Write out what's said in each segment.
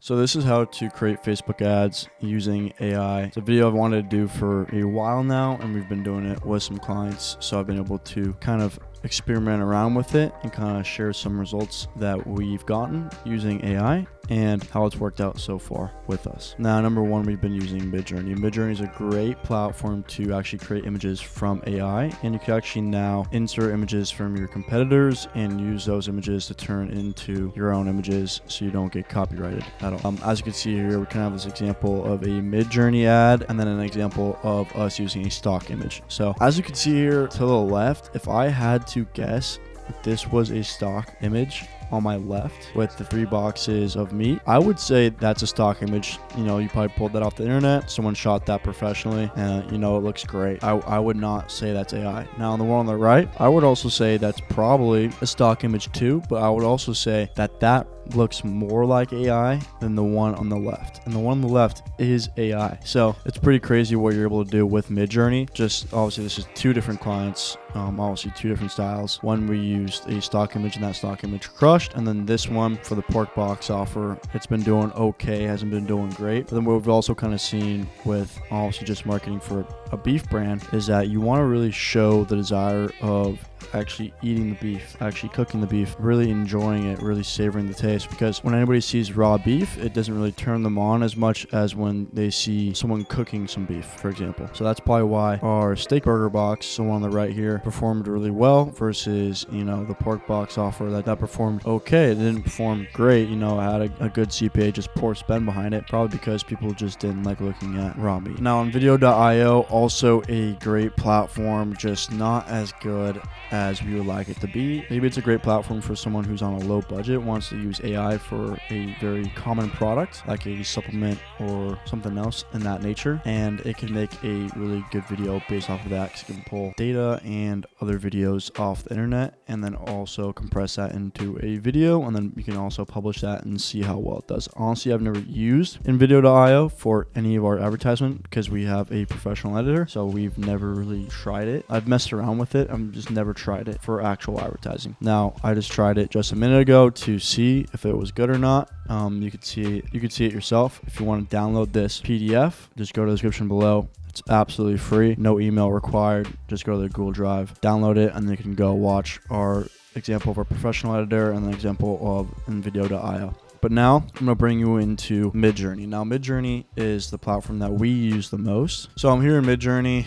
So this is how to create Facebook ads using AI. It's a video I've wanted to do for a while now, and we've been doing it with some clients. So I've been able to kind of experiment around with it and kind of share some results that we've gotten using AI and how it's worked out so far with us. Now, number one, we've been using Midjourney. Midjourney is a great platform to actually create images from AI, and you can actually now insert images from your competitors and use those images to turn into your own images so you don't get copyrighted at all. As you can see here, we can have this example of a Midjourney ad and then an example of us using a stock image. So as you can see here to the left, if I had to guess if this was a stock image on my left with the 3 boxes of meat, I would say that's a stock image. You know, you probably pulled that off the internet. Someone shot that professionally and you know, it looks great. I would not say that's AI. Now on the one on the right, I would also say that's probably a stock image too, but I would also say that that looks more like AI than the one on the left. And the one on the left is AI. So it's pretty crazy what you're able to do with Midjourney. Just obviously this is 2 different clients, obviously 2 different styles. One we used a stock image and that stock image crushed. And then this one for the pork box offer, it's been doing okay, hasn't been doing great. But then what we've also kind of seen with obviously just marketing for a beef brand is that you want to really show the desire of actually eating the beef, actually cooking the beef, really enjoying it, really savoring the taste, because when anybody sees raw beef, it doesn't really turn them on as much as when they see someone cooking some beef, for example. So that's probably why our steak burger box, the one on the right here, performed really well versus, you know, the pork box offer that performed okay. It didn't perform great, you know, it had a good CPA, just poor spend behind it, probably because people just didn't like looking at raw meat. Now on video.io, also a great platform, just not as good as we would like it to be. Maybe it's a great platform for someone who's on a low budget, wants to use AI for a very common product like a supplement or something else in that nature, and it can make a really good video based off of that because it can pull data and other videos off the internet and then also compress that into a video, and then you can also publish that and see how well it does. Honestly, I've never used video.io for any of our advertisement because we have a professional editor, so we've never really tried it. I've messed around with it, I've just never tried it for actual advertising. Now I just tried it just a minute ago to see if it was good or not. You could see it yourself. If you want to download this PDF, just go to the description below. It's absolutely free, no email required. Just go to the Google Drive, download it, and then you can go watch our example of our professional editor and an example of video.io. But now I'm going to bring you into Midjourney. Now Midjourney is the platform that we use the most. So I'm here in Midjourney.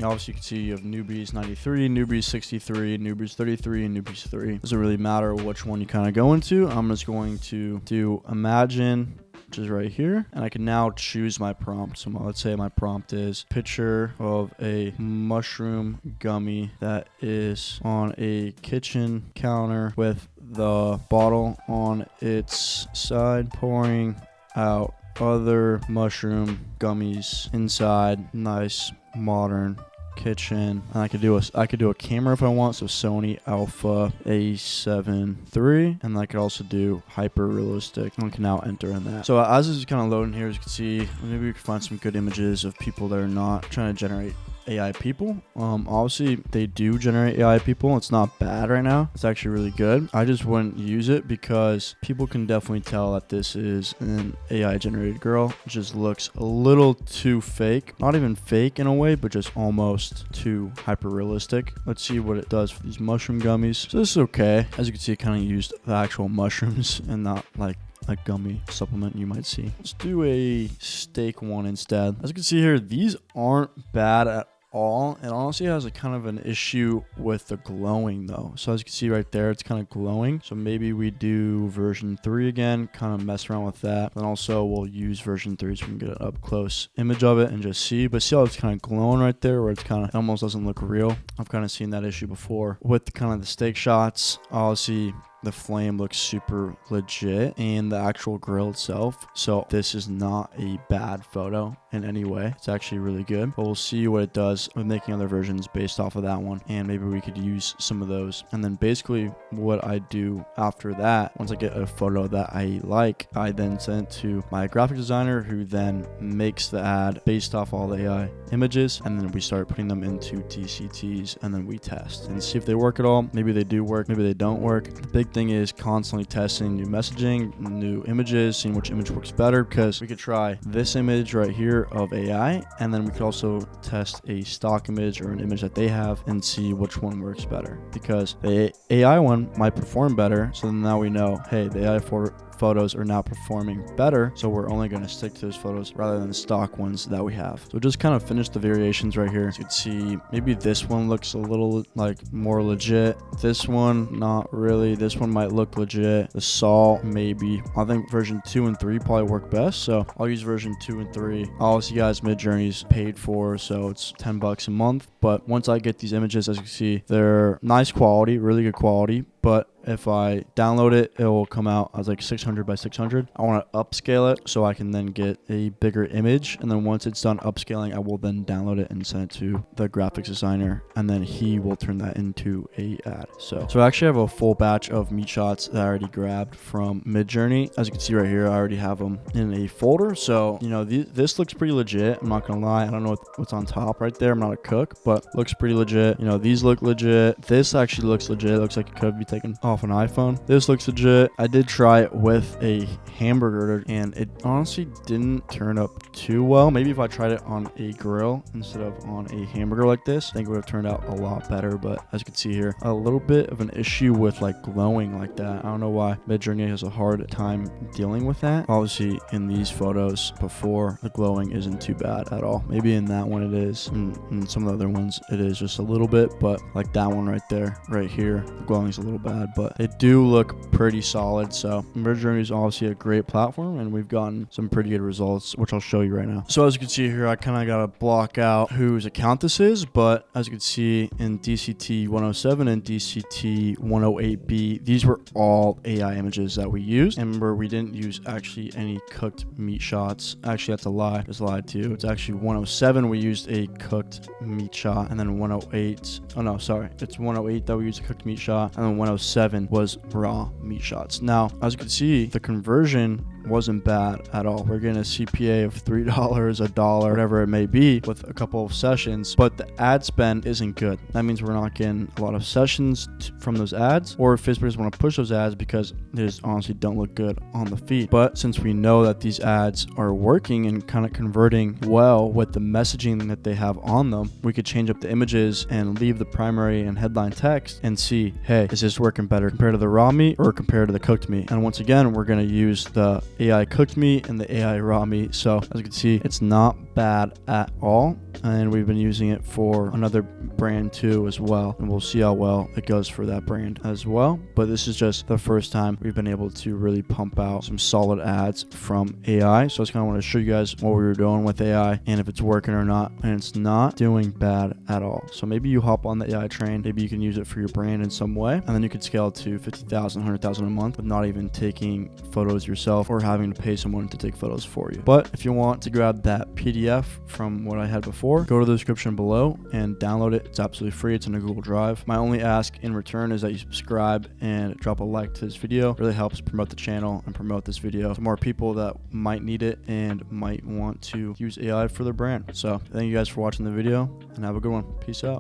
Obviously, you can see you have newbies 93, newbies 63, newbies 33, and newbies 3. Doesn't really matter which one you kind of go into. I'm just going to do imagine, which is right here, and I can now choose my prompt. So let's say my prompt is picture of a mushroom gummy that is on a kitchen counter with the bottle on its side pouring out other mushroom gummies inside. Nice modern kitchen. And I could do a camera if I want, so Sony Alpha A7 III, and I could also do hyper realistic. I can now enter in that. So as this is kind of loading here, as you can see, maybe we can find some good images of people that are not trying to generate AI people. Obviously they do generate AI people. It's not bad right now. It's actually really good. I just wouldn't use it because people can definitely tell that this is an AI generated girl. It just looks a little too fake. Not even fake in a way, but just almost too hyper realistic. Let's see what it does for these mushroom gummies. So this is okay. As you can see, it kind of used the actual mushrooms and not like a gummy supplement you might see. Let's do a steak one instead. As you can see here, these aren't bad at all. It honestly has a kind of an issue with the glowing though. So as you can see right there, it's kind of glowing. So maybe we do version 3 again, kind of mess around with that. Then also we'll use version 3 so we can get an up close image of it and just see. But see how it's kind of glowing right there where it's kind of, it almost doesn't look real. I've kind of seen that issue before with the kind of the steak shots. Obviously the flame looks super legit and the actual grill itself. So this is not a bad photo. in any way. It's actually really good, but we'll see what it does with making other versions based off of that one, and maybe we could use some of those. And then basically what I do after that, once I get a photo that I like, I then send it to my graphic designer, who then makes the ad based off all the AI images, and then we start putting them into DCTs, and then we test and see if they work at all. Maybe they do work, maybe they don't work. The big thing is constantly testing new messaging, new images, seeing which image works better, because we could try this image right here of AI, and then we could also test a stock image or an image that they have and see which one works better, because the AI one might perform better. So then now we know, hey, the AI photos are now performing better, so we're only going to stick to those photos rather than the stock ones that we have. So just kind of finish the variations right here. So you can see maybe this one looks a little like more legit. This one, not really. This one might look legit. The Saw, maybe. I think version 2 and 3 probably work best, so I'll use version 2 and 3. Obviously, guys, Midjourney's paid for, so it's $10 a month. But once I get these images, as you can see, they're nice quality, really good quality. But if I download it, it will come out as like 600 by 600. I want to upscale it so I can then get a bigger image. And then once it's done upscaling, I will then download it and send it to the graphics designer. And then he will turn that into a ad. So I actually have a full batch of meat shots that I already grabbed from Midjourney. As you can see right here, I already have them in a folder. So, you know, this looks pretty legit. I'm not going to lie. I don't know what's on top right there. I'm not a cook, but looks pretty legit. You know, these look legit. This actually looks legit. It looks like it could be taken off an iPhone. This looks legit. I did try it with a hamburger and it honestly didn't turn up too well. Maybe if I tried it on a grill instead of on a hamburger like this, I think it would have turned out a lot better. But as you can see here, a little bit of an issue with like glowing like that. I don't know why Midjourney has a hard time dealing with that. Obviously in these photos before, the glowing isn't too bad at all. Maybe in that one it is, and some of the other ones it is just a little bit, but like that one right there, right here, the glowing is a little bad, but they do look pretty solid. So Midjourney is obviously a great platform, and we've gotten some pretty good results, which I'll show you right now. So as you can see here, I kind of got to block out whose account this is, but as you can see in DCT 107 and DCT 108B, these were all AI images that we used. And remember, we didn't use actually any cooked meat shots. Actually, that's a lie. Just lied to you. It's actually 107 we used a cooked meat shot, and then 108. Oh no, sorry. It's 108 that we used a cooked meat shot, and then 107 was raw meat shots. Now, as you can see, the conversion wasn't bad at all. We're getting a CPA of $3, $1, whatever it may be, with a couple of sessions, but the ad spend isn't good. That means we're not getting a lot of sessions from those ads, or Facebook doesn't want to push those ads because they just honestly don't look good on the feed. But since we know that these ads are working and kind of converting well with the messaging that they have on them, we could change up the images and leave the primary and headline text and see, hey, is this working better compared to the raw meat or compared to the cooked meat? And once again, we're going to use the AI cooked meat and the AI raw meat. So as you can see, it's not bad at all, and we've been using it for another brand too as well, and we'll see how well it goes for that brand as well. But this is just the first time we've been able to really pump out some solid ads from AI. So I just kind of want to show you guys what we were doing with AI and if it's working or not, and it's not doing bad at all. So maybe you hop on the AI train, maybe you can use it for your brand in some way, and then you could scale to 50,000, 100,000 a month with not even taking photos yourself or having to pay someone to take photos for you. But if you want to grab that PDF from what I had before, go to the description below and download it. It's absolutely free. It's in a Google Drive. My only ask in return is that you subscribe and drop a like to this video. It really helps promote the channel and promote this video to more people that might need it and might want to use AI for their brand. So thank you guys for watching the video, and have a good one. Peace out.